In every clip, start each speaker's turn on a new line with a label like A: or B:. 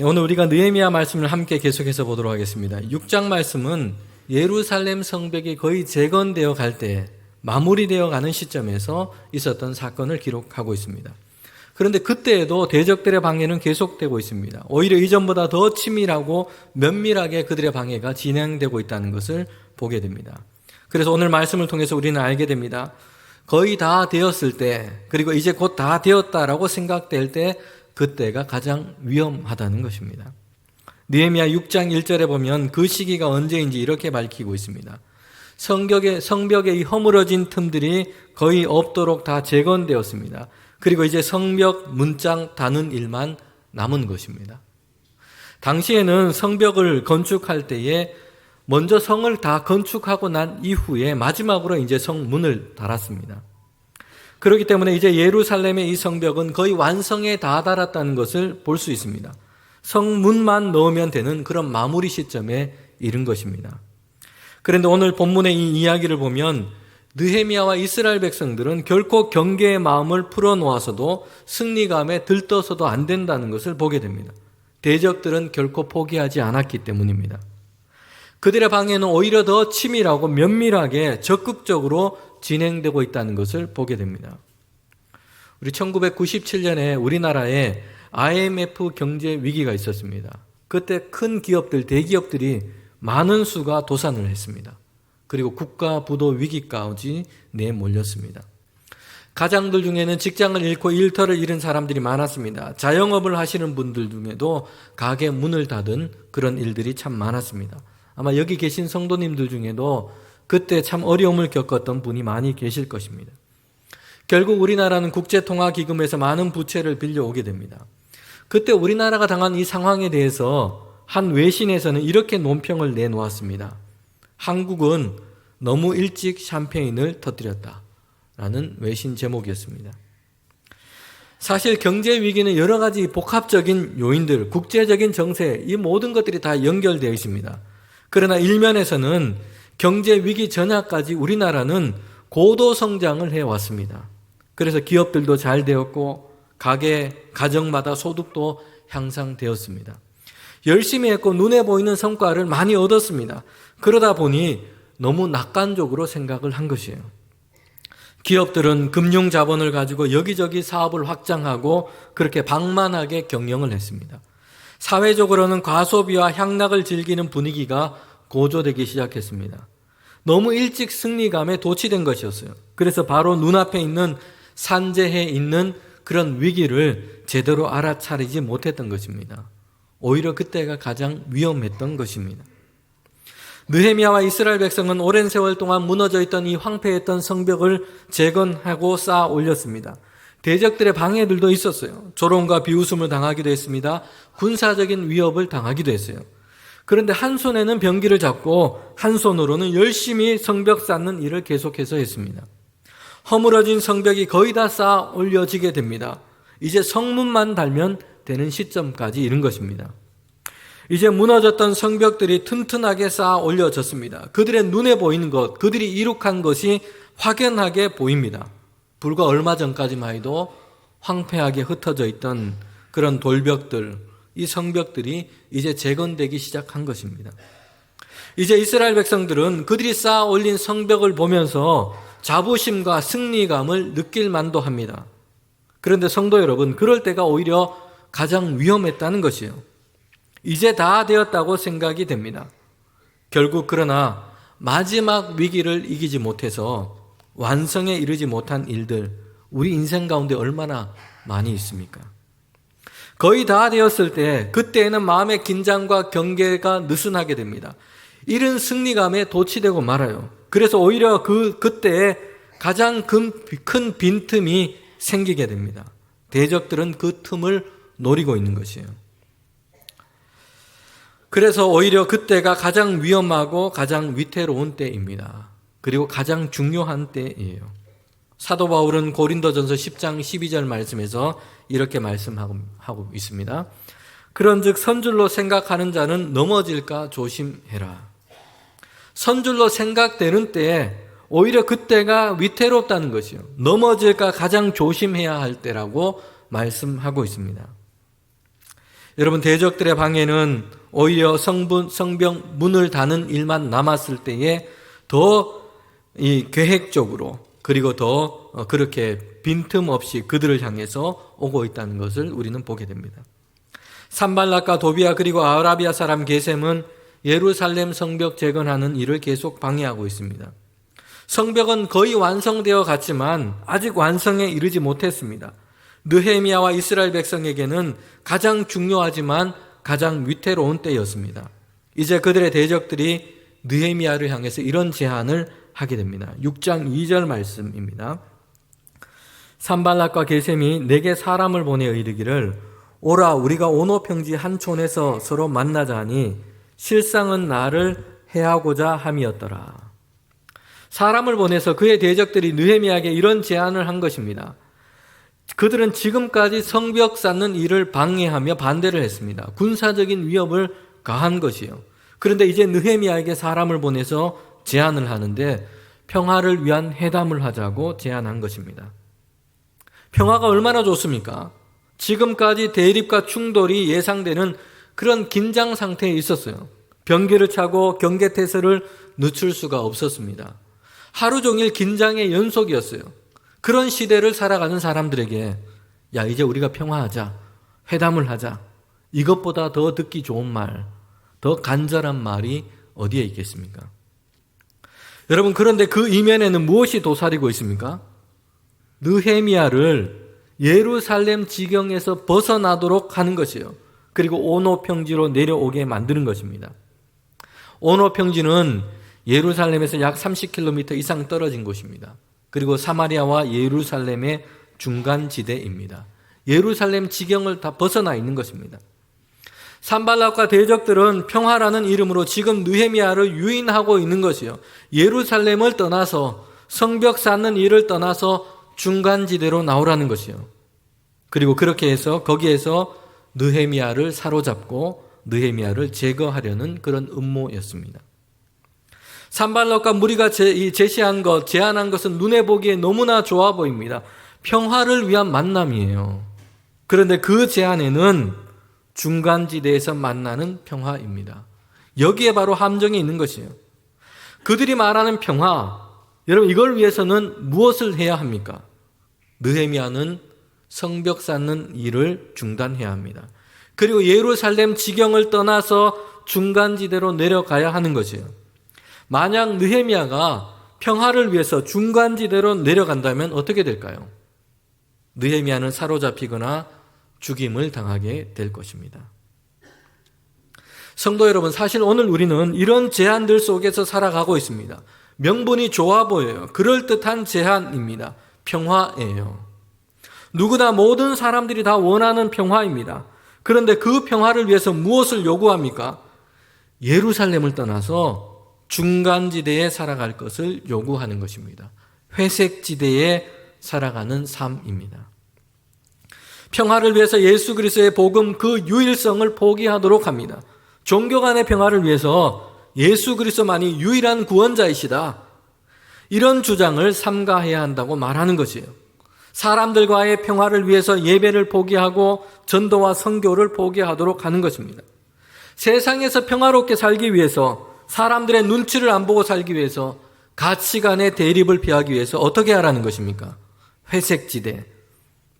A: 오늘 우리가 느헤미야 말씀을 함께 계속해서 보도록 하겠습니다. 6장 말씀은 예루살렘 성벽이 거의 재건되어 갈 때, 마무리되어 가는 시점에서 있었던 사건을 기록하고 있습니다. 그런데 그때에도 대적들의 방해는 계속되고 있습니다. 오히려 이전보다 더 치밀하고 면밀하게 그들의 방해가 진행되고 있다는 것을 보게 됩니다. 그래서 오늘 말씀을 통해서 우리는 알게 됩니다. 거의 다 되었을 때, 그리고 이제 곧 다 되었다라고 생각될 때, 그때가 가장 위험하다는 것입니다. 느헤미야 6장 1절에 보면 그 시기가 언제인지 이렇게 밝히고 있습니다. 성벽의 이 허물어진 틈들이 거의 없도록 다 재건되었습니다. 그리고 이제 성벽 문장 다는 일만 남은 것입니다. 당시에는 성벽을 건축할 때에 먼저 성을 다 건축하고 난 이후에 마지막으로 이제 성문을 달았습니다. 그렇기 때문에 이제 예루살렘의 이 성벽은 거의 완성에 다다랐다는 것을 볼 수 있습니다. 성문만 넣으면 되는 그런 마무리 시점에 이른 것입니다. 그런데 오늘 본문의 이 이야기를 보면 느헤미야와 이스라엘 백성들은 결코 경계의 마음을 풀어놓아서도 승리감에 들떠서도 안 된다는 것을 보게 됩니다. 대적들은 결코 포기하지 않았기 때문입니다. 그들의 방해는 오히려 더 치밀하고 면밀하게 적극적으로 진행되고 있다는 것을 보게 됩니다. 우리 1997년에 우리나라에 IMF 경제 위기가 있었습니다. 그때 큰 기업들, 대기업들이 많은 수가 도산을 했습니다. 그리고 국가 부도 위기까지 내몰렸습니다. 가장들 중에는 직장을 잃고 일터를 잃은 사람들이 많았습니다. 자영업을 하시는 분들 중에도 가게 문을 닫은 그런 일들이 참 많았습니다. 아마 여기 계신 성도님들 중에도 그때 참 어려움을 겪었던 분이 많이 계실 것입니다. 결국 우리나라는 국제통화기금에서 많은 부채를 빌려오게 됩니다. 그때 우리나라가 당한 이 상황에 대해서 한 외신에서는 이렇게 논평을 내놓았습니다. 한국은 너무 일찍 샴페인을 터뜨렸다라는 외신 제목이었습니다. 사실 경제 위기는 여러 가지 복합적인 요인들, 국제적인 정세, 이 모든 것들이 다 연결되어 있습니다. 그러나 일면에서는 경제 위기 전야까지 우리나라는 고도 성장을 해왔습니다. 그래서 기업들도 잘 되었고 가정마다 소득도 향상되었습니다. 열심히 했고 눈에 보이는 성과를 많이 얻었습니다. 그러다 보니 너무 낙관적으로 생각을 한 것이에요. 기업들은 금융 자본을 가지고 여기저기 사업을 확장하고 그렇게 방만하게 경영을 했습니다. 사회적으로는 과소비와 향락을 즐기는 분위기가 고조되기 시작했습니다. 너무 일찍 승리감에 도취된 것이었어요. 그래서 바로 눈앞에 있는 산재해 있는 그런 위기를 제대로 알아차리지 못했던 것입니다. 오히려 그때가 가장 위험했던 것입니다. 느헤미야와 이스라엘 백성은 오랜 세월 동안 무너져 있던 이 황폐했던 성벽을 재건하고 쌓아 올렸습니다. 대적들의 방해들도 있었어요. 조롱과 비웃음을 당하기도 했습니다. 군사적인 위협을 당하기도 했어요. 그런데 한 손에는 병기를 잡고 한 손으로는 열심히 성벽 쌓는 일을 계속해서 했습니다. 허물어진 성벽이 거의 다 쌓아 올려지게 됩니다. 이제 성문만 달면 되는 시점까지 이른 것입니다. 이제 무너졌던 성벽들이 튼튼하게 쌓아 올려졌습니다. 그들의 눈에 보이는 것, 그들이 이룩한 것이 확연하게 보입니다. 불과 얼마 전까지만 해도 황폐하게 흩어져 있던 그런 돌벽들, 이 성벽들이 이제 재건되기 시작한 것입니다. 이제 이스라엘 백성들은 그들이 쌓아 올린 성벽을 보면서 자부심과 승리감을 느낄 만도 합니다. 그런데 성도 여러분, 그럴 때가 오히려 가장 위험했다는 것이에요. 이제 다 되었다고 생각이 됩니다. 결국 그러나 마지막 위기를 이기지 못해서 완성에 이르지 못한 일들, 우리 인생 가운데 얼마나 많이 있습니까? 거의 다 되었을 때 그때에는 마음의 긴장과 경계가 느슨하게 됩니다. 이른 승리감에 도취되고 말아요. 그래서 오히려 그때에 가장 큰 빈틈이 생기게 됩니다. 대적들은 그 틈을 노리고 있는 것이에요. 그래서 오히려 그때가 가장 위험하고 가장 위태로운 때입니다. 그리고 가장 중요한 때예요. 사도 바울은 고린도전서 10장 12절 말씀에서 이렇게 말씀하고 있습니다. 그런즉 선줄로 생각하는 자는 넘어질까 조심해라. 선줄로 생각되는 때에 오히려 그때가 위태롭다는 것이요. 넘어질까 가장 조심해야 할 때라고 말씀하고 있습니다. 여러분, 대적들의 방해는 오히려 성벽 문을 닫는 일만 남았을 때에 더 이 계획적으로, 그리고 더 그렇게 빈틈없이 그들을 향해서 오고 있다는 것을 우리는 보게 됩니다. 산발락과 도비아 그리고 아라비아 사람 게셈은 예루살렘 성벽 재건하는 일을 계속 방해하고 있습니다. 성벽은 거의 완성되어 갔지만 아직 완성에 이르지 못했습니다. 느헤미야와 이스라엘 백성에게는 가장 중요하지만 가장 위태로운 때였습니다. 이제 그들의 대적들이 느헤미야를 향해서 이런 제안을 하게 됩니다. 6장 2절 말씀입니다. 산발락과 게셈이 내게 사람을 보내어 이르기를 오라 우리가 오노 평지 한 촌에서 서로 만나자 하니 실상은 나를 해하고자 함이었더라. 사람을 보내서 그의 대적들이 느헤미야에게 이런 제안을 한 것입니다. 그들은 지금까지 성벽 쌓는 일을 방해하며 반대를 했습니다. 군사적인 위협을 가한 것이요. 그런데 이제 느헤미야에게 사람을 보내서 제안을 하는데 평화를 위한 회담을 하자고 제안한 것입니다. 평화가 얼마나 좋습니까? 지금까지 대립과 충돌이 예상되는 그런 긴장 상태에 있었어요. 변기를 차고 경계태세를 늦출 수가 없었습니다. 하루 종일 긴장의 연속이었어요. 그런 시대를 살아가는 사람들에게 야, 이제 우리가 평화하자, 회담을 하자, 이것보다 더 듣기 좋은 말, 더 간절한 말이 어디에 있겠습니까? 여러분, 그런데 그 이면에는 무엇이 도사리고 있습니까? 느헤미야를 예루살렘 지경에서 벗어나도록 하는 것이요. 그리고 오노 평지로 내려오게 만드는 것입니다. 오노 평지는 예루살렘에서 약 30km 이상 떨어진 곳입니다. 그리고 사마리아와 예루살렘의 중간지대입니다. 예루살렘 지경을 다 벗어나 있는 것입니다. 산발락과 대적들은 평화라는 이름으로 지금 느헤미야를 유인하고 있는 것이요. 예루살렘을 떠나서 성벽 쌓는 일을 떠나서 중간지대로 나오라는 것이요. 그리고 그렇게 해서 거기에서 느헤미야를 사로잡고 느헤미야를 제거하려는 그런 음모였습니다. 산발락과 무리가 제시한 것, 제안한 것은 눈에 보기에 너무나 좋아 보입니다. 평화를 위한 만남이에요. 그런데 그 제안에는 중간지대에서 만나는 평화입니다. 여기에 바로 함정이 있는 것이에요. 그들이 말하는 평화, 여러분 이걸 위해서는 무엇을 해야 합니까? 느헤미야는 성벽 쌓는 일을 중단해야 합니다. 그리고 예루살렘 지경을 떠나서 중간지대로 내려가야 하는 것이에요. 만약 느헤미야가 평화를 위해서 중간지대로 내려간다면 어떻게 될까요? 느헤미야는 사로잡히거나 죽임을 당하게 될 것입니다. 성도 여러분, 사실 오늘 우리는 이런 제안들 속에서 살아가고 있습니다. 명분이 좋아 보여요. 그럴듯한 제안입니다. 평화예요. 누구나 모든 사람들이 다 원하는 평화입니다. 그런데 그 평화를 위해서 무엇을 요구합니까? 예루살렘을 떠나서 중간지대에 살아갈 것을 요구하는 것입니다. 회색지대에 살아가는 삶입니다. 평화를 위해서 예수 그리스도의 복음 그 유일성을 포기하도록 합니다. 종교 간의 평화를 위해서 예수 그리스도만이 유일한 구원자이시다. 이런 주장을 삼가해야 한다고 말하는 것이에요. 사람들과의 평화를 위해서 예배를 포기하고 전도와 선교를 포기하도록 하는 것입니다. 세상에서 평화롭게 살기 위해서, 사람들의 눈치를 안 보고 살기 위해서, 가치관의 대립을 피하기 위해서 어떻게 하라는 것입니까? 회색지대,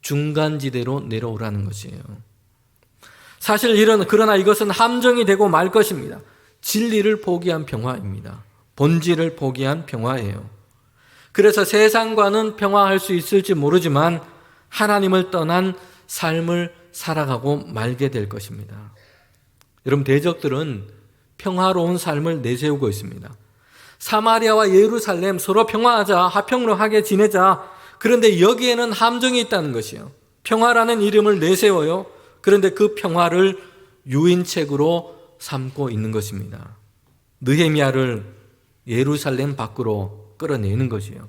A: 중간지대로 내려오라는 것이에요. 사실 그러나 이것은 함정이 되고 말 것입니다. 진리를 포기한 평화입니다. 본질을 포기한 평화예요. 그래서 세상과는 평화할 수 있을지 모르지만 하나님을 떠난 삶을 살아가고 말게 될 것입니다. 여러분, 대적들은 평화로운 삶을 내세우고 있습니다. 사마리아와 예루살렘 서로 평화하자, 화평하게 지내자. 그런데 여기에는 함정이 있다는 것이요. 평화라는 이름을 내세워요. 그런데 그 평화를 유인책으로 삼고 있는 것입니다. 느헤미야를 예루살렘 밖으로 끌어내는 것이요.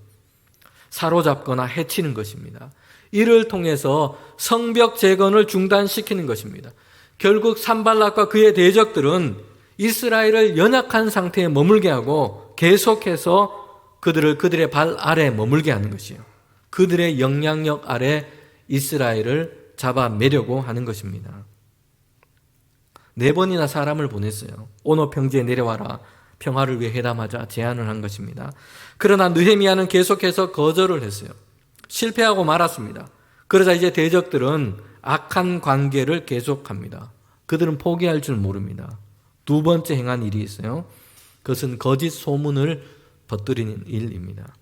A: 사로잡거나 해치는 것입니다. 이를 통해서 성벽 재건을 중단시키는 것입니다. 결국 산발락과 그의 대적들은 이스라엘을 연약한 상태에 머물게 하고 계속해서 그들의 발 아래 머물게 하는 것이요. 그들의 영향력 아래 이스라엘을 잡아매려고 하는 것입니다. 4번이나 사람을 보냈어요. 오노 평지에 내려와라. 평화를 위해 회담하자 제안을 한 것입니다. 그러나 느헤미야는 계속해서 거절을 했어요. 실패하고 말았습니다. 그러자 이제 대적들은 악한 관계를 계속합니다. 그들은 포기할 줄 모릅니다. 2번째 행한 일이 있어요. 그것은 거짓 소문을 퍼뜨리는 일입니다.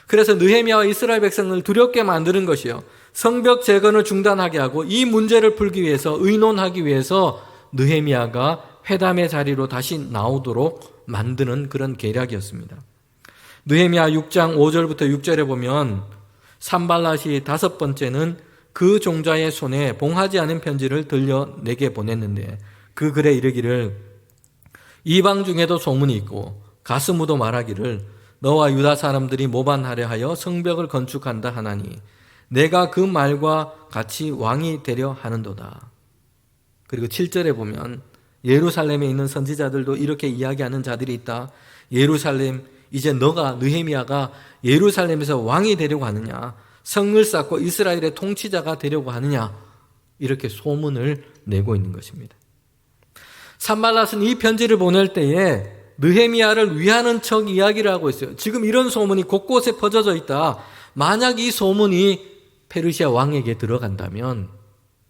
A: 그래서 느헤미야와 이스라엘 백성을 두렵게 만드는 것이요, 성벽 재건을 중단하게 하고 이 문제를 풀기 위해서, 의논하기 위해서 느헤미야가 회담의 자리로 다시 나오도록 만드는 그런 계략이었습니다. 느헤미야 6장 5절부터 6절에 보면 산발랏이 5번째는 그 종자의 손에 봉하지 않은 편지를 들려 내게 보냈는데 그 글에 이르기를 이방 중에도 소문이 있고 가스무도 말하기를 너와 유다 사람들이 모반하려 하여 성벽을 건축한다 하나니 내가 그 말과 같이 왕이 되려 하는도다. 그리고 7절에 보면 예루살렘에 있는 선지자들도 이렇게 이야기하는 자들이 있다. 예루살렘, 이제 너가, 느헤미야가 예루살렘에서 왕이 되려고 하느냐, 성을 쌓고 이스라엘의 통치자가 되려고 하느냐, 이렇게 소문을 내고 있는 것입니다. 산발랏은 이 편지를 보낼 때에 느헤미야를 위하는 척 이야기를 하고 있어요. 지금 이런 소문이 곳곳에 퍼져져 있다. 만약 이 소문이 페르시아 왕에게 들어간다면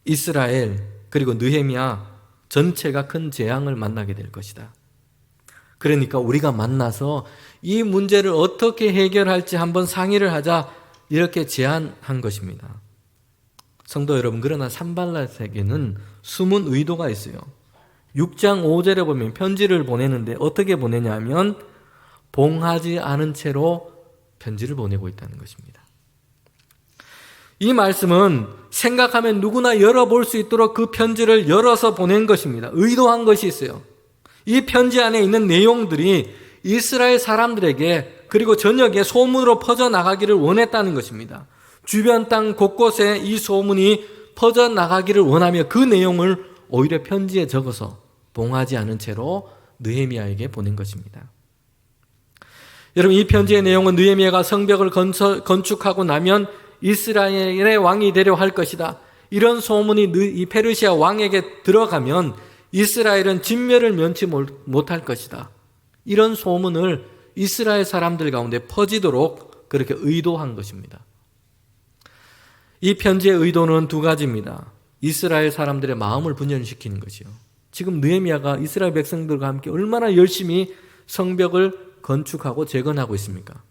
A: 이스라엘 그리고 느헤미야 전체가 큰 재앙을 만나게 될 것이다. 그러니까 우리가 만나서 이 문제를 어떻게 해결할지 한번 상의를 하자, 이렇게 제안한 것입니다. 성도 여러분, 그러나 산발랏에게는 숨은 의도가 있어요. 6장 5절에 보면 편지를 보내는데 어떻게 보내냐 하면 봉하지 않은 채로 편지를 보내고 있다는 것입니다. 이 말씀은 생각하면 누구나 열어볼 수 있도록 그 편지를 열어서 보낸 것입니다. 의도한 것이 있어요. 이 편지 안에 있는 내용들이 이스라엘 사람들에게 그리고 전역에 소문으로 퍼져나가기를 원했다는 것입니다. 주변 땅 곳곳에 이 소문이 퍼져나가기를 원하며 그 내용을 오히려 편지에 적어서 봉하지 않은 채로 느헤미야에게 보낸 것입니다. 여러분, 이 편지의 내용은 느헤미야가 성벽을 건축하고 나면 이스라엘의 왕이 되려 할 것이다. 이런 소문이 이 페르시아 왕에게 들어가면 이스라엘은 진멸을 면치 못할 것이다. 이런 소문을 이스라엘 사람들 가운데 퍼지도록 그렇게 의도한 것입니다. 이 편지의 의도는 2가지입니다. 이스라엘 사람들의 마음을 분열시키는 것이요. 지금 느헤미야가 이스라엘 백성들과 함께 얼마나 열심히 성벽을 건축하고 재건하고 있습니까?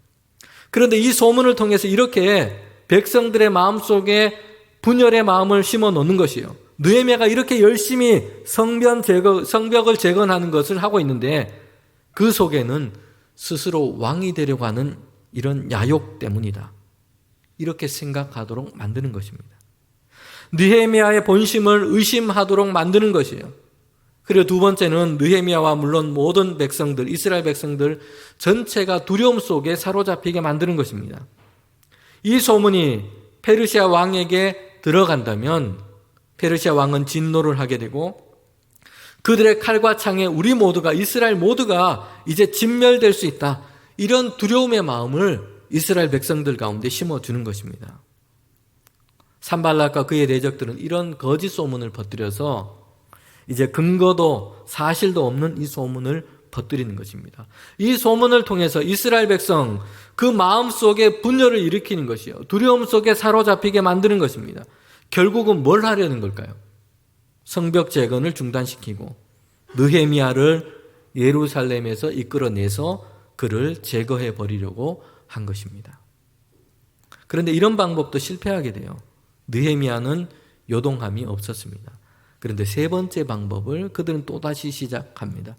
A: 그런데 이 소문을 통해서 이렇게 백성들의 마음속에 분열의 마음을 심어 놓는 것이에요. 느헤미야가 이렇게 열심히 성벽을 재건하는 것을 하고 있는데 그 속에는 스스로 왕이 되려고 하는 이런 야욕 때문이다. 이렇게 생각하도록 만드는 것입니다. 느헤미야의 본심을 의심하도록 만드는 것이에요. 그리고 2번째는 느헤미야와 물론 모든 백성들, 이스라엘 백성들 전체가 두려움 속에 사로잡히게 만드는 것입니다. 이 소문이 페르시아 왕에게 들어간다면 페르시아 왕은 진노를 하게 되고 그들의 칼과 창에 우리 모두가, 이스라엘 모두가 이제 진멸될 수 있다. 이런 두려움의 마음을 이스라엘 백성들 가운데 심어주는 것입니다. 산발랏과 그의 대적들은 이런 거짓 소문을 퍼뜨려서 이제 근거도 사실도 없는 이 소문을 퍼뜨리는 것입니다. 이 소문을 통해서 이스라엘 백성 그 마음속에 분열을 일으키는 것이요, 두려움 속에 사로잡히게 만드는 것입니다. 결국은 뭘 하려는 걸까요? 성벽 재건을 중단시키고 느헤미야를 예루살렘에서 이끌어내서 그를 제거해 버리려고 한 것입니다. 그런데 이런 방법도 실패하게 돼요. 느헤미야는 요동함이 없었습니다. 그런데 3번째 방법을 그들은 또다시 시작합니다.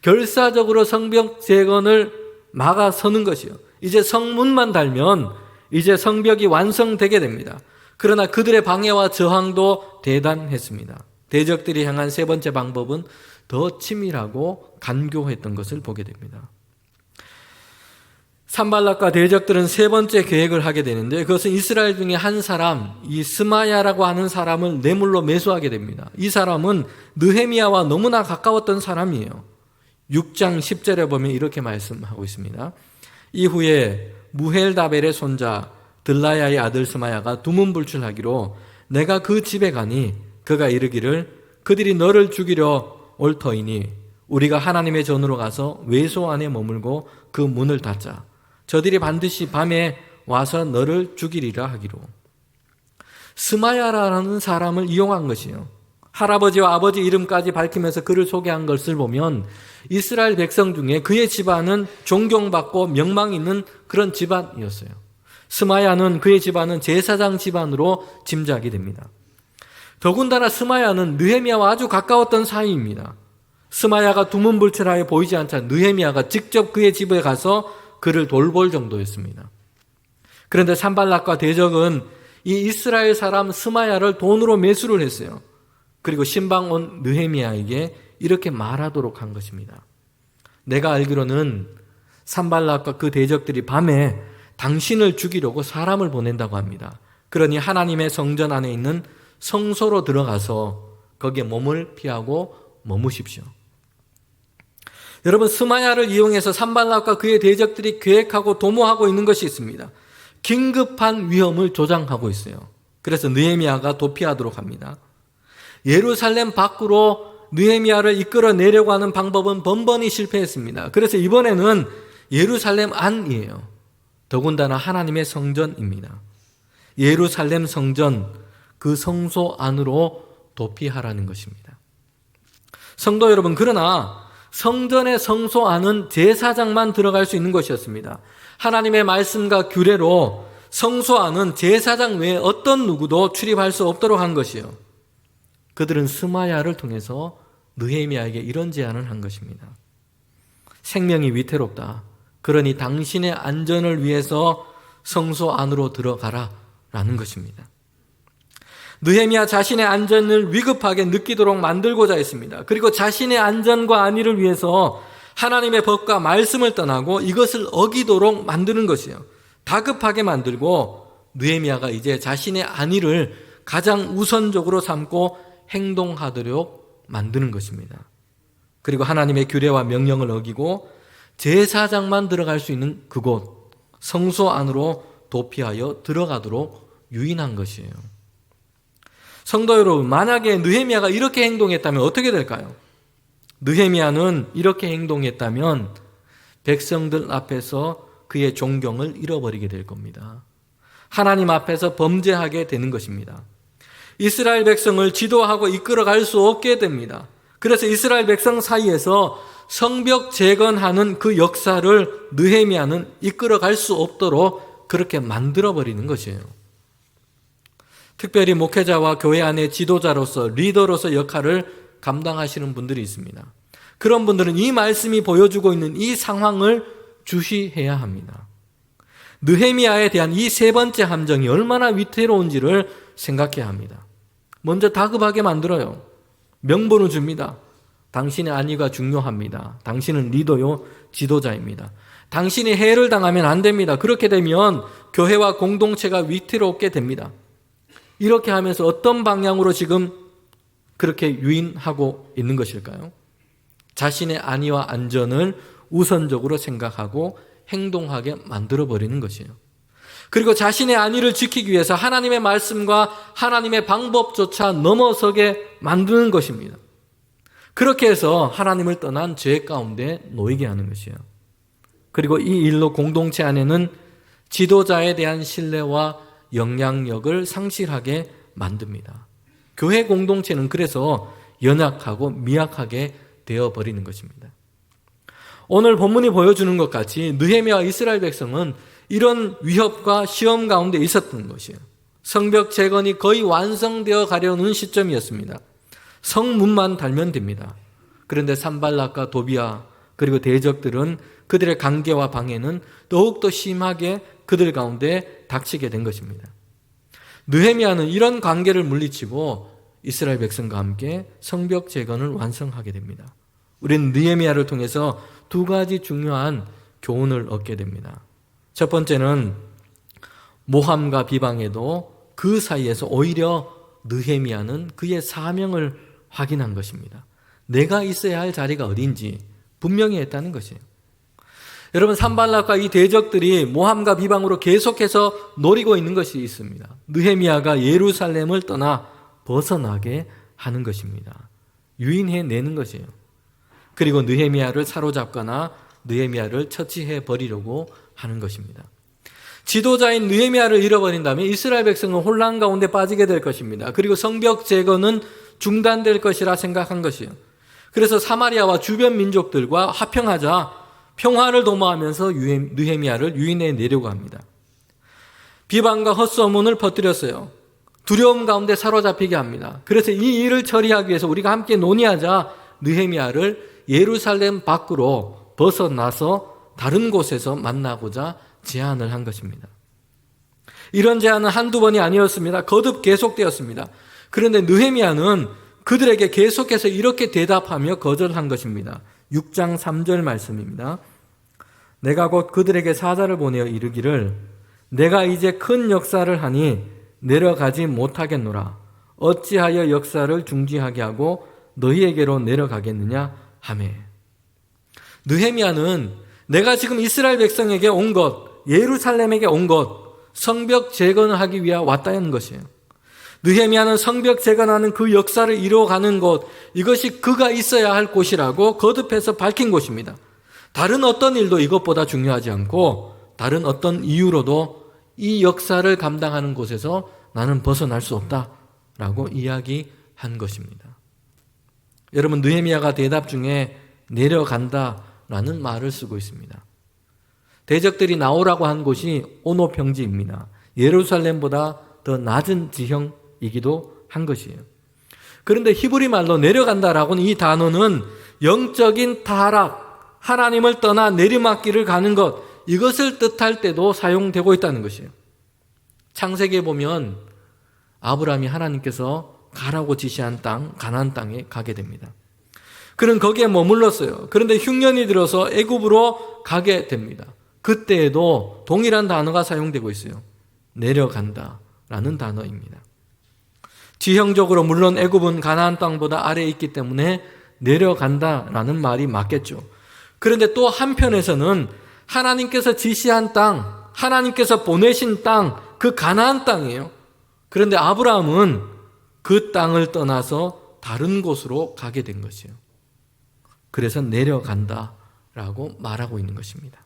A: 결사적으로 성벽 재건을 막아서는 것이요. 이제 성문만 달면 이제 성벽이 완성되게 됩니다. 그러나 그들의 방해와 저항도 대단했습니다. 대적들이 향한 3번째 방법은 더 치밀하고 간교했던 것을 보게 됩니다. 산발랏과 대적들은 3번째 계획을 하게 되는데 그것은 이스라엘 중에 한 사람, 이 스마야라고 하는 사람을 뇌물로 매수하게 됩니다. 이 사람은 느헤미야와 너무나 가까웠던 사람이에요. 6장 10절에 보면 이렇게 말씀하고 있습니다. 이후에 무헬다벨의 손자 들라야의 아들 스마야가 두문불출하기로 내가 그 집에 가니 그가 이르기를 그들이 너를 죽이려 올 터이니 우리가 하나님의 전으로 가서 외소 안에 머물고 그 문을 닫자. 저들이 반드시 밤에 와서 너를 죽이리라 하기로. 스마야라는 사람을 이용한 것이요. 할아버지와 아버지 이름까지 밝히면서 그를 소개한 것을 보면 이스라엘 백성 중에 그의 집안은 존경받고 명망 있는 그런 집안이었어요. 스마야는 그의 집안은 제사장 집안으로 짐작이 됩니다. 더군다나 스마야는 느헤미야와 아주 가까웠던 사이입니다. 스마야가 두문불출하여 보이지 않자 느헤미야가 직접 그의 집에 가서 그를 돌볼 정도였습니다. 그런데 산발락과 대적은 이 이스라엘 사람 스마야를 돈으로 매수를 했어요. 그리고 신방 온 느헤미야에게 이렇게 말하도록 한 것입니다. 내가 알기로는 산발락과 그 대적들이 밤에 당신을 죽이려고 사람을 보낸다고 합니다. 그러니 하나님의 성전 안에 있는 성소로 들어가서 거기에 몸을 피하고 머무십시오. 여러분, 스마야를 이용해서 산발락과 그의 대적들이 계획하고 도모하고 있는 것이 있습니다. 긴급한 위험을 조장하고 있어요. 그래서 느헤미야가 도피하도록 합니다. 예루살렘 밖으로 느헤미야를 이끌어내려고 하는 방법은 번번이 실패했습니다. 그래서 이번에는 예루살렘 안이에요. 더군다나 하나님의 성전입니다. 예루살렘 성전, 그 성소 안으로 도피하라는 것입니다. 성도 여러분, 그러나 성전의 성소 안은 제사장만 들어갈 수 있는 것이었습니다. 하나님의 말씀과 규례로 성소 안은 제사장 외에 어떤 누구도 출입할 수 없도록 한 것이요. 그들은 스마야를 통해서 느헤미야에게 이런 제안을 한 것입니다. 생명이 위태롭다. 그러니 당신의 안전을 위해서 성소 안으로 들어가라 라는 것입니다. 느헤미야 자신의 안전을 위급하게 느끼도록 만들고자 했습니다. 그리고 자신의 안전과 안위를 위해서 하나님의 법과 말씀을 떠나고 이것을 어기도록 만드는 것이에요. 다급하게 만들고 느헤미야가 이제 자신의 안위를 가장 우선적으로 삼고 행동하도록 만드는 것입니다. 그리고 하나님의 규례와 명령을 어기고 제사장만 들어갈 수 있는 그곳 성소 안으로 도피하여 들어가도록 유인한 것이에요. 성도 여러분, 만약에 느헤미야가 이렇게 행동했다면 어떻게 될까요? 느헤미야는 이렇게 행동했다면 백성들 앞에서 그의 존경을 잃어버리게 될 겁니다. 하나님 앞에서 범죄하게 되는 것입니다. 이스라엘 백성을 지도하고 이끌어갈 수 없게 됩니다. 그래서 이스라엘 백성 사이에서 성벽 재건하는 그 역사를 느헤미야는 이끌어갈 수 없도록 그렇게 만들어버리는 것이에요. 특별히 목회자와 교회 안의 지도자로서 리더로서 역할을 감당하시는 분들이 있습니다. 그런 분들은 이 말씀이 보여주고 있는 이 상황을 주시해야 합니다. 느헤미야에 대한 이 세 번째 함정이 얼마나 위태로운지를 생각해야 합니다. 먼저 다급하게 만들어요. 명분을 줍니다. 당신의 안위가 중요합니다. 당신은 리더요, 지도자입니다. 당신이 해를 당하면 안 됩니다. 그렇게 되면 교회와 공동체가 위태롭게 됩니다. 이렇게 하면서 어떤 방향으로 지금 그렇게 유인하고 있는 것일까요? 자신의 안위와 안전을 우선적으로 생각하고 행동하게 만들어버리는 것이에요. 그리고 자신의 안위를 지키기 위해서 하나님의 말씀과 하나님의 방법조차 넘어서게 만드는 것입니다. 그렇게 해서 하나님을 떠난 죄 가운데 놓이게 하는 것이에요. 그리고 이 일로 공동체 안에는 지도자에 대한 신뢰와 영향력을 상실하게 만듭니다. 교회 공동체는 그래서 연약하고 미약하게 되어버리는 것입니다. 오늘 본문이 보여주는 것 같이 느헤미야와 이스라엘 백성은 이런 위협과 시험 가운데 있었던 것이에요. 성벽 재건이 거의 완성되어 가려는 시점이었습니다. 성문만 달면 됩니다. 그런데 산발락과 도비야 그리고 대적들은 그들의 관계와 방해는 더욱더 심하게 그들 가운데 닥치게 된 것입니다. 느헤미야는 이런 관계를 물리치고 이스라엘 백성과 함께 성벽 재건을 완성하게 됩니다. 우리는 느헤미야를 통해서 두 가지 중요한 교훈을 얻게 됩니다. 첫 번째는 모함과 비방에도 그 사이에서 오히려 느헤미야는 그의 사명을 확인한 것입니다. 내가 있어야 할 자리가 어딘지 분명히 했다는 것이에요. 여러분, 산발락과 이 대적들이 모함과 비방으로 계속해서 노리고 있는 것이 있습니다. 느헤미야가 예루살렘을 떠나 벗어나게 하는 것입니다. 유인해내는 것이에요. 그리고 느헤미야를 사로잡거나 느헤미야를 처치해 버리려고 하는 것입니다. 지도자인 느헤미야를 잃어버린다면 이스라엘 백성은 혼란 가운데 빠지게 될 것입니다. 그리고 성벽 재건은 중단될 것이라 생각한 것이에요. 그래서 사마리아와 주변 민족들과 화평하자 평화를 도모하면서 느헤미야를 유인해 내려고 합니다. 비방과 헛소문을 퍼뜨렸어요. 두려움 가운데 사로잡히게 합니다. 그래서 이 일을 처리하기 위해서 우리가 함께 논의하자 느헤미야를 예루살렘 밖으로 벗어나서 다른 곳에서 만나고자 제안을 한 것입니다. 이런 제안은 한두 번이 아니었습니다. 거듭 계속되었습니다. 그런데 느헤미야는 그들에게 계속해서 이렇게 대답하며 거절한 것입니다. 6장 3절 말씀입니다. 내가 곧 그들에게 사자를 보내어 이르기를 내가 이제 큰 역사를 하니 내려가지 못하겠노라. 어찌하여 역사를 중지하게 하고 너희에게로 내려가겠느냐 하매. 느헤미야는 내가 지금 이스라엘 백성에게 온 것, 예루살렘에게 온 것, 성벽 재건을 하기 위해 왔다는 것이에요. 느헤미야는 성벽 재건하는 그 역사를 이루어가는 곳, 이것이 그가 있어야 할 곳이라고 거듭해서 밝힌 곳입니다. 다른 어떤 일도 이것보다 중요하지 않고 다른 어떤 이유로도 이 역사를 감당하는 곳에서 나는 벗어날 수 없다라고 이야기한 것입니다. 여러분, 느헤미야가 대답 중에 내려간다라는 말을 쓰고 있습니다. 대적들이 나오라고 한 곳이 오노 평지입니다. 예루살렘보다 더 낮은 지형이기도 한 것이에요. 그런데 히브리 말로 내려간다라고는 이 단어는 영적인 타락, 하나님을 떠나 내리막길을 가는 것, 이것을 뜻할 때도 사용되고 있다는 것이에요. 창세기에 보면 아브라함이 하나님께서 가라고 지시한 땅, 가나안 땅에 가게 됩니다. 그는 거기에 머물렀어요. 그런데 흉년이 들어서 애굽으로 가게 됩니다. 그때에도 동일한 단어가 사용되고 있어요. 내려간다라는 단어입니다. 지형적으로 물론 애굽은 가나안 땅보다 아래에 있기 때문에 내려간다라는 말이 맞겠죠. 그런데 또 한편에서는 하나님께서 지시한 땅, 하나님께서 보내신 땅, 그 가나안 땅이에요. 그런데 아브라함은 그 땅을 떠나서 다른 곳으로 가게 된 것이에요. 그래서 내려간다라고 말하고 있는 것입니다.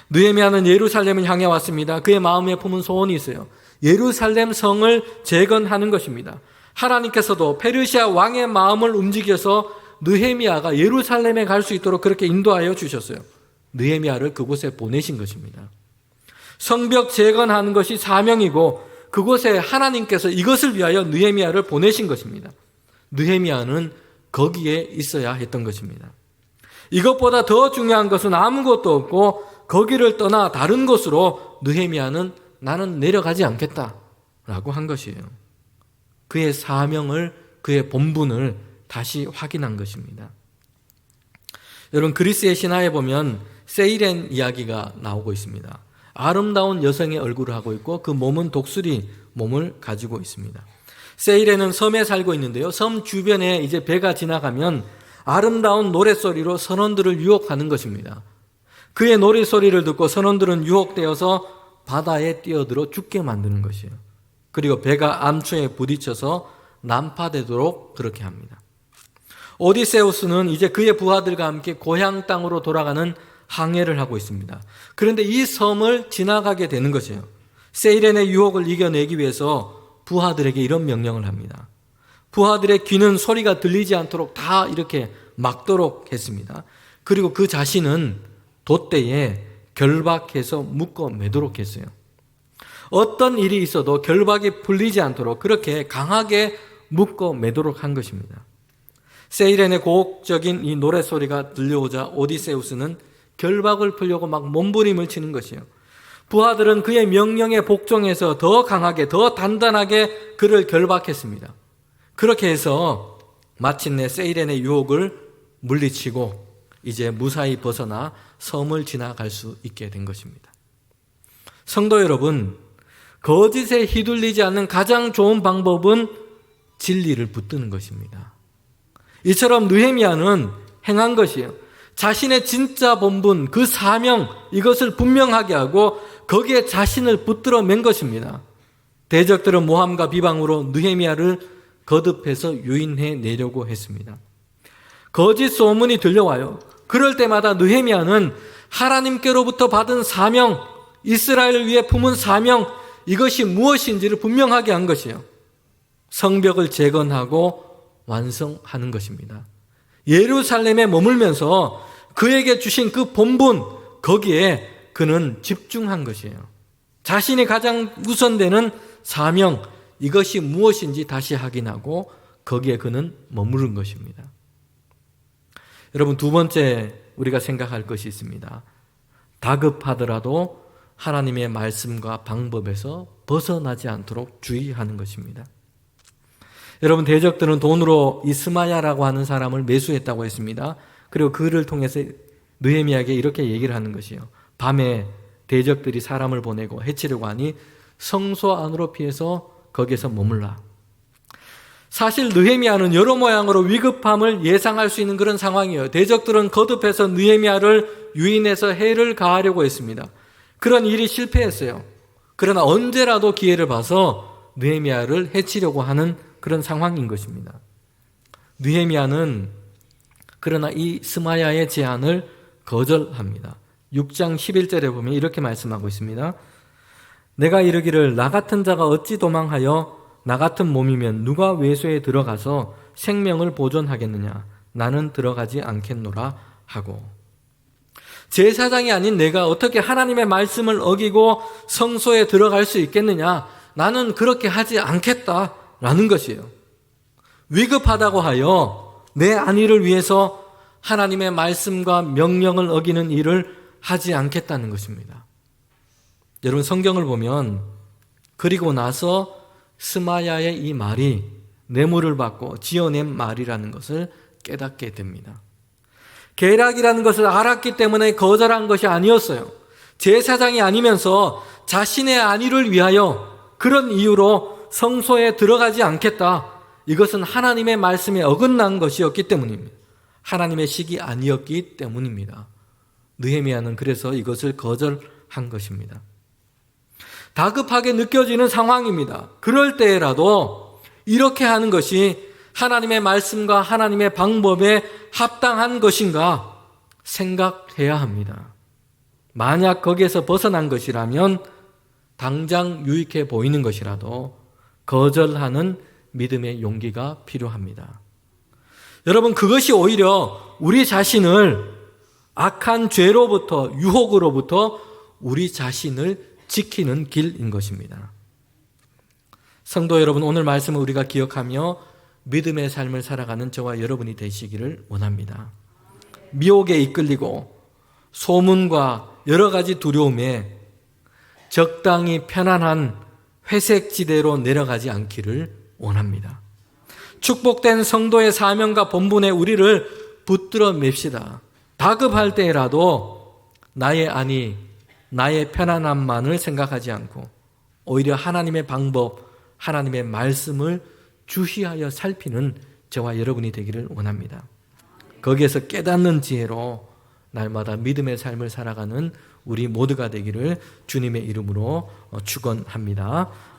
A: 느헤미야는 예루살렘을 향해 왔습니다. 그의 마음에 품은 소원이 있어요. 예루살렘 성을 재건하는 것입니다. 하나님께서도 페르시아 왕의 마음을 움직여서 느헤미야가 예루살렘에 갈 수 있도록 그렇게 인도하여 주셨어요. 느헤미야를 그곳에 보내신 것입니다. 성벽 재건하는 것이 사명이고 그곳에 하나님께서 이것을 위하여 느헤미야를 보내신 것입니다. 느헤미야는 거기에 있어야 했던 것입니다. 이것보다 더 중요한 것은 아무것도 없고 거기를 떠나 다른 곳으로 느헤미야는 나는 내려가지 않겠다라고 한 것이에요. 그의 사명을, 그의 본분을 다시 확인한 것입니다. 여러분, 그리스의 신화에 보면 세이렌 이야기가 나오고 있습니다. 아름다운 여성의 얼굴을 하고 있고 그 몸은 독수리 몸을 가지고 있습니다. 세이렌은 섬에 살고 있는데요. 섬 주변에 이제 배가 지나가면 아름다운 노랫소리로 선원들을 유혹하는 것입니다. 그의 노랫소리를 듣고 선원들은 유혹되어서 바다에 뛰어들어 죽게 만드는 것이에요. 그리고 배가 암초에 부딪혀서 난파되도록 그렇게 합니다. 오디세우스는 이제 그의 부하들과 함께 고향 땅으로 돌아가는 항해를 하고 있습니다. 그런데 이 섬을 지나가게 되는 것이에요. 세이렌의 유혹을 이겨내기 위해서 부하들에게 이런 명령을 합니다. 부하들의 귀는 소리가 들리지 않도록 다 이렇게 막도록 했습니다. 그리고 그 자신은 돛대에 결박해서 묶어 매도록 했어요. 어떤 일이 있어도 결박이 풀리지 않도록 그렇게 강하게 묶어 매도록 한 것입니다. 세이렌의 고혹적인 이 노랫소리가 들려오자 오디세우스는 결박을 풀려고 막 몸부림을 치는 것이에요. 부하들은 그의 명령에 복종해서 더 강하게, 더 단단하게 그를 결박했습니다. 그렇게 해서 마침내 세이렌의 유혹을 물리치고 이제 무사히 벗어나 섬을 지나갈 수 있게 된 것입니다. 성도 여러분, 거짓에 휘둘리지 않는 가장 좋은 방법은 진리를 붙드는 것입니다. 이처럼 느헤미야는 행한 것이에요. 자신의 진짜 본분, 그 사명, 이것을 분명하게 하고 거기에 자신을 붙들어 맨 것입니다. 대적들은 모함과 비방으로 느헤미야를 거듭해서 유인해 내려고 했습니다. 거짓 소문이 들려와요. 그럴 때마다 느헤미야는 하나님께로부터 받은 사명, 이스라엘을 위해 품은 사명, 이것이 무엇인지를 분명하게 한 것이에요. 성벽을 재건하고 완성하는 것입니다. 예루살렘에 머물면서 그에게 주신 그 본분, 거기에 그는 집중한 것이에요. 자신이 가장 우선되는 사명, 이것이 무엇인지 다시 확인하고 거기에 그는 머무른 것입니다. 여러분, 두 번째 우리가 생각할 것이 있습니다. 다급하더라도 하나님의 말씀과 방법에서 벗어나지 않도록 주의하는 것입니다. 여러분, 대적들은 돈으로 이 스마야라고 하는 사람을 매수했다고 했습니다. 그리고 그를 통해서 느헤미야에게 이렇게 얘기를 하는 것이에요. 밤에 대적들이 사람을 보내고 해치려고 하니 성소 안으로 피해서 거기에서 머물라. 사실 느헤미야는 여러 모양으로 위급함을 예상할 수 있는 그런 상황이에요. 대적들은 거듭해서 느헤미야를 유인해서 해를 가하려고 했습니다. 그런 일이 실패했어요. 그러나 언제라도 기회를 봐서 느헤미야를 해치려고 하는 그런 상황인 것입니다. 느헤미야는 그러나 이 스마야의 제안을 거절합니다. 6장 11절에 보면 이렇게 말씀하고 있습니다. 내가 이르기를 나 같은 자가 어찌 도망하여 나 같은 몸이면 누가 외소에 들어가서 생명을 보존하겠느냐. 나는 들어가지 않겠노라 하고. 제사장이 아닌 내가 어떻게 하나님의 말씀을 어기고 성소에 들어갈 수 있겠느냐. 나는 그렇게 하지 않겠다라는 것이에요. 위급하다고 하여 내 안위를 위해서 하나님의 말씀과 명령을 어기는 일을 하지 않겠다는 것입니다. 여러분, 성경을 보면 그리고 나서 스마야의 이 말이 뇌물을 받고 지어낸 말이라는 것을 깨닫게 됩니다. 계략이라는 것을 알았기 때문에 거절한 것이 아니었어요. 제사장이 아니면서 자신의 안위를 위하여 그런 이유로 성소에 들어가지 않겠다. 이것은 하나님의 말씀에 어긋난 것이었기 때문입니다. 하나님의 식이 아니었기 때문입니다. 느헤미야는 그래서 이것을 거절한 것입니다. 다급하게 느껴지는 상황입니다. 그럴 때라도 이렇게 하는 것이 하나님의 말씀과 하나님의 방법에 합당한 것인가 생각해야 합니다. 만약 거기에서 벗어난 것이라면 당장 유익해 보이는 것이라도 거절하는 믿음의 용기가 필요합니다. 여러분, 그것이 오히려 우리 자신을 악한 죄로부터, 유혹으로부터 우리 자신을 지키는 길인 것입니다. 성도 여러분, 오늘 말씀을 우리가 기억하며 믿음의 삶을 살아가는 저와 여러분이 되시기를 원합니다. 미혹에 이끌리고 소문과 여러 가지 두려움에 적당히 편안한 회색지대로 내려가지 않기를 원합니다. 축복된 성도의 사명과 본분에 우리를 붙들어 맵시다. 다급할 때라도 나의 안위, 나의 편안함만을 생각하지 않고 오히려 하나님의 방법, 하나님의 말씀을 주시하여 살피는 저와 여러분이 되기를 원합니다. 거기에서 깨닫는 지혜로 날마다 믿음의 삶을 살아가는 우리 모두가 되기를 주님의 이름으로 축원합니다.